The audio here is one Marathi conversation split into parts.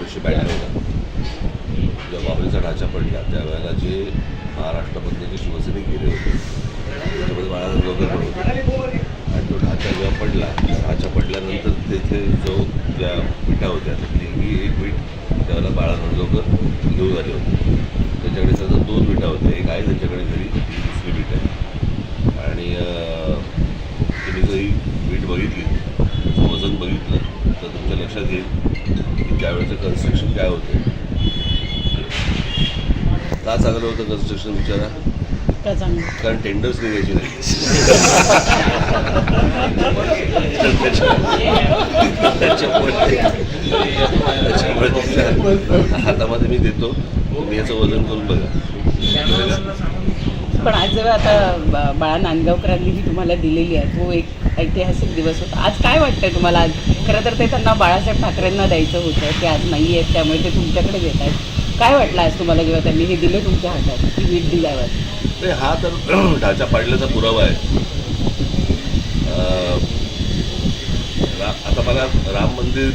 1992ला जेव्हा बाबरीचा ढाचा पडला त्यावेळेला जे महाराष्ट्रामधले जे शिवसैनिक गेले होते त्याच्यामध्ये बाळा नांदगावकर पण होते आणि तो ढाचा जेव्हा पडला ढाचा पडल्यानंतर तेथे जो ज्या विटा होत्या त्यातली एक वीट त्यावेळेला बाळा नांदगावकर घेऊन आले होते. त्याच्याकडे त्याचा 2 विटा होत्या, एक आहे त्यांच्याकडे घरी, ती दुसरी वीट आहे. आणि तुम्ही जर ही वीट बघितली वजन बघितलं तर तुमच्या लक्षात येईल की त्यावेळेचं कन्स्ट्रक्शन काय होतं, का चांगलं होतं कन्स्ट्रक्शन विचारा. कारण टेंडर्स निघायची नाही. त्याच्यामुळे हातामध्ये मी देतो, तुम्ही याचं वजन करून बघा. पण आज जेव्हा आता बाळा नांदगावकरांनी ही तुम्हाला दिलेली आहे तो एक ऐतिहासिक दिवस होता. आज काय वाटतंय तुम्हाला? आज खरं तर ते त्यांना बाळासाहेब ठाकरेंना द्यायचं होतं, ते आज नाही आहेत त्यामुळे ते तुमच्याकडे देत आहेत. काय वाटलं आज तुम्हाला जेव्हा त्यांनी हे दिलं तुमच्या हातात, ही वीट दिल्यावर? ते हा तर ढाचा पाडल्याचा पुरावा आहे. आता मला राम मंदिर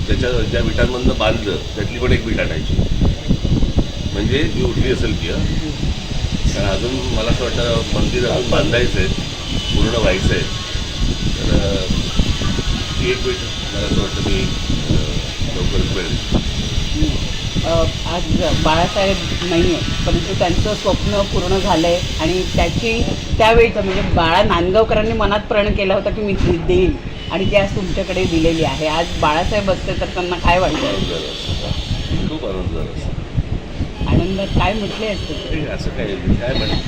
त्याच्या ज्या विटांमधनं बांधलं त्यातली पण एक वीट आणायची, म्हणजे ती उठली असेल ती. कारण अजून मला असं वाटतं मंदिर अजून बांधायचं आहे, पूर्ण व्हायचं आहे. तर ती एक वीट मला असं वाटतं मी लवकरच मिळेल. आज बाळासाहेब नाही आहे परंतु त्यांचं स्वप्न पूर्ण झालं आहे आणि त्यावेळीचं म्हणजे बाळा नांदगावकरांनी मनात प्रण केला होता की मी देईन आणि ती आज तुमच्याकडे दिलेली आहे. आज बाळासाहेब असते तर त्यांना काय वाटतं? खूप आनंद झाला असता. आनंदात काय म्हटले असते? असं काय म्हणत